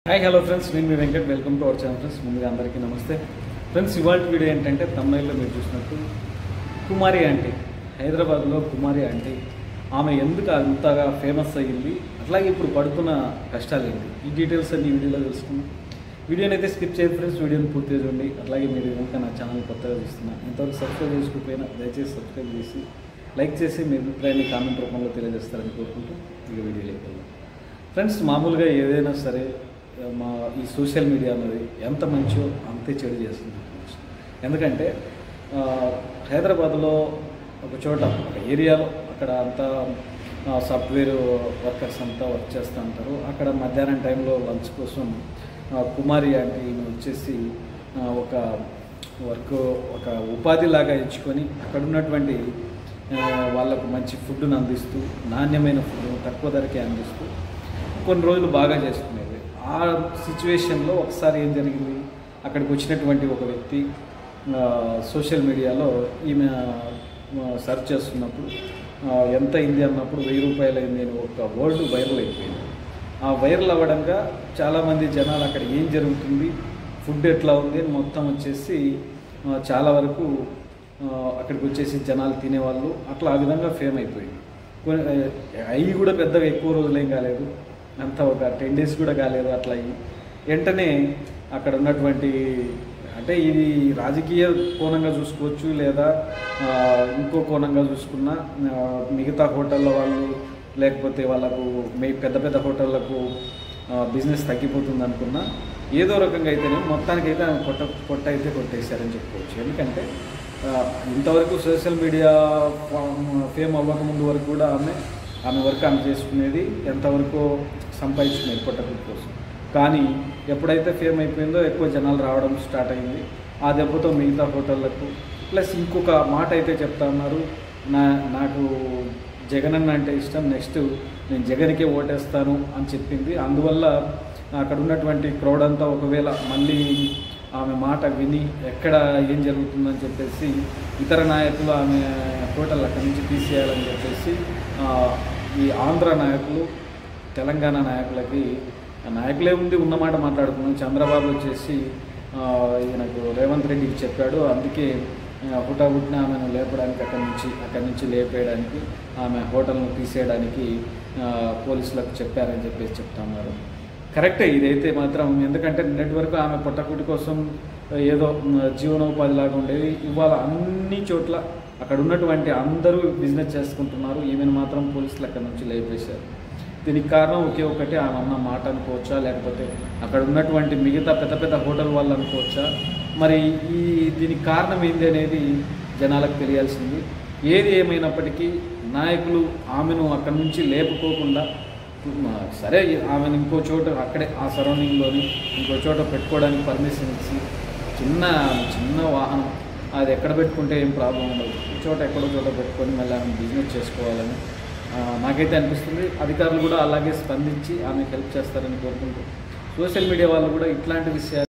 Hi hello friends, నేను మీ Venkat. Welcome to our channel. Friends, ముందుగా అందరికీ నమస్తే. ఫ్రెండ్స్, ఇవాళ వీడియో ఏంటంటే తమిళలో మీరు చూసినట్టు కుమారి ఆంటీ, హైదరాబాద్లో కుమారి ఆంటీ ఆమె ఎందుకు అంతగా ఫేమస్ అయ్యింది, అట్లాగే ఇప్పుడు పడుతున్న కష్టాలు ఏంటి, ఈ డీటెయిల్స్ అన్ని వీడియోలో తెలుసుకున్నాం. వీడియోని అయితే స్కిప్ చేయదు ఫ్రెండ్స్, వీడియోని పూర్తిగా చూడండి. అట్లాగే మీరు కనుక నా ఛానల్ కొత్తగా చూస్తున్నా, ఇంతవరకు సబ్స్క్రైబ్ చేసుకోకపోయినా దయచేసి సబ్స్క్రైబ్ చేసి లైక్ చేసి మీ అభిప్రాయాన్ని కామెంట్ రూపంలో తెలియజేస్తారని కోరుకుంటూ ఇక వీడియోలోకి వెళ్దాం. ఫ్రెండ్స్, మామూలుగా ఏదైనా సరే మా ఈ సోషల్ మీడియా అనేది ఎంత మంచో అంతే చెడు చేస్తుంది. ఎందుకంటే హైదరాబాద్లో ఒక చోట ఒక ఏరియాలో అక్కడ అంతా సాఫ్ట్వేర్ వర్కర్స్ అంతా వర్క్ చేస్తూ ఉంటారు. అక్కడ మధ్యాహ్నం టైంలో లంచ్ కోసం కుమారి ఆంటీ వచ్చేసి ఒక వర్క్ ఒక ఉపాధిలాగా ఎంచుకొని అక్కడ ఉన్నటువంటి వాళ్ళకు మంచి ఫుడ్ను అందిస్తూ, నాణ్యమైన ఫుడ్ తక్కువ ధరకే అందిస్తూ కొన్ని రోజులు బాగా చేసుకునేది. ఆ సిచ్యువేషన్లో ఒకసారి ఏం జరిగింది, అక్కడికి వచ్చినటువంటి ఒక వ్యక్తి సోషల్ మీడియాలో ఈమె సెర్చ్ చేస్తున్నప్పుడు ఎంత అయింది అన్నప్పుడు 1000 రూపాయలు అయింది అని ఒక వర్డ్ వైరల్ అయిపోయింది. ఆ వైరల్ అవ్వడంగా చాలామంది జనాలు అక్కడ ఏం జరుగుతుంది, ఫుడ్ ఎట్లా ఉంది అని మొత్తం వచ్చేసి చాలా వరకు అక్కడికి వచ్చేసి జనాలు తినేవాళ్ళు. అట్లా ఆ విధంగా ఫేమ్ అయిపోయింది. అవి కూడా పెద్దగా ఎక్కువ రోజులేం కాలేదు, అంతా ఒక 10 days కూడా కాలేదు. అట్లా వెంటనే అక్కడ ఉన్నటువంటి, అంటే ఇది రాజకీయ కోణంగా చూసుకోవచ్చు, లేదా ఇంకో కోణంగా చూసుకున్నా మిగతా హోటళ్ళ వాళ్ళు లేకపోతే వాళ్ళకు పెద్ద పెద్ద హోటళ్లకు బిజినెస్ తగ్గిపోతుంది అనుకున్నా, ఏదో రకంగా అయితేనే మొత్తానికైతే ఆమె పొట్ట అయితే కొట్టేశారని చెప్పుకోవచ్చు. ఎందుకంటే ఇంతవరకు సోషల్ మీడియా ఫేమ్ అవ్వకముందు వరకు కూడా ఆమె వర్క్ ఆమె చేసుకునేది, ఎంతవరకు సంపాదించుకునేది పొట్టకుట్టు కోసం. కానీ ఎప్పుడైతే ఫేమ్ అయిపోయిందో ఎక్కువ జనాలు రావడం స్టార్ట్ అయింది. ఆ దెబ్బతో మిగతా హోటళ్లకు, ప్లస్ ఇంకొక మాట అయితే చెప్తా ఉన్నారు, నాకు జగన్ అన్న అంటే ఇష్టం, నెక్స్ట్ నేను జగన్కే ఓటేస్తాను అని చెప్పింది. అందువల్ల అక్కడ ఉన్నటువంటి క్రౌడ్ అంతా ఒకవేళ మళ్ళీ ఆమె మాట విని ఎక్కడ ఏం జరుగుతుందని చెప్పేసి ఇతర నాయకులు ఆమె హోటల్ అక్కడి నుంచి తీసేయాలని చెప్పేసి ఈ ఆంధ్ర నాయకులు, తెలంగాణ నాయకులకి, నాయకులే ఉంది ఉన్నమాట మాట్లాడుకున్నాం. చంద్రబాబు వచ్చేసి ఈయనకు రేవంత్ రెడ్డికి చెప్పాడు, అందుకే హుటాహుటిన ఆమెను లేపడానికి అక్కడి నుంచి లేపేయడానికి, ఆమె హోటల్ను తీసేయడానికి పోలీసులకు చెప్పారని చెప్పేసి చెప్తున్నారు. కరెక్టే ఇదైతే మాత్రం. ఎందుకంటే నిన్నటి వరకు ఆమె పొట్టకుటి కోసం ఏదో జీవనోపాధిలాగా ఉండేది. ఇవాళ అన్ని చోట్ల అక్కడ ఉన్నటువంటి అందరూ బిజినెస్ చేసుకుంటున్నారు, ఈమెను మాత్రం పోలీసులు అక్కడి నుంచి లేపేశారు. దీనికి కారణం ఒకే ఒకటి, ఆమె అన్న మాట అనుకోవచ్చా, లేకపోతే అక్కడ ఉన్నటువంటి మిగతా పెద్ద పెద్ద హోటల్ వాళ్ళు అనుకోవచ్చా, మరి దీనికి కారణం ఏంది అనేది జనాలకు తెలియాల్సింది. ఏది ఏమైనప్పటికీ నాయకులు ఆమెను అక్కడి నుంచి లేపుకోకుండా, సరే ఆమెను ఇంకో చోట అక్కడే ఆ సరౌండింగ్లోని ఇంకో చోట పెట్టుకోవడానికి పర్మిషన్ ఇచ్చి, చిన్న వాహనం అది ఎక్కడ పెట్టుకుంటే ఏం ప్రాబ్లం ఉండదు, ఎక్కడో చోట పెట్టుకొని మళ్ళీ ఆమె బిజినెస్ చేసుకోవాలని నాకైతే అనిపిస్తుంది. అధికారులు కూడా అలాగే స్పందించి ఆమెకు హెల్ప్ చేస్తారని కోరుకుంటూ, సోషల్ మీడియా వాళ్ళు కూడా ఇట్లాంటి విషయాలు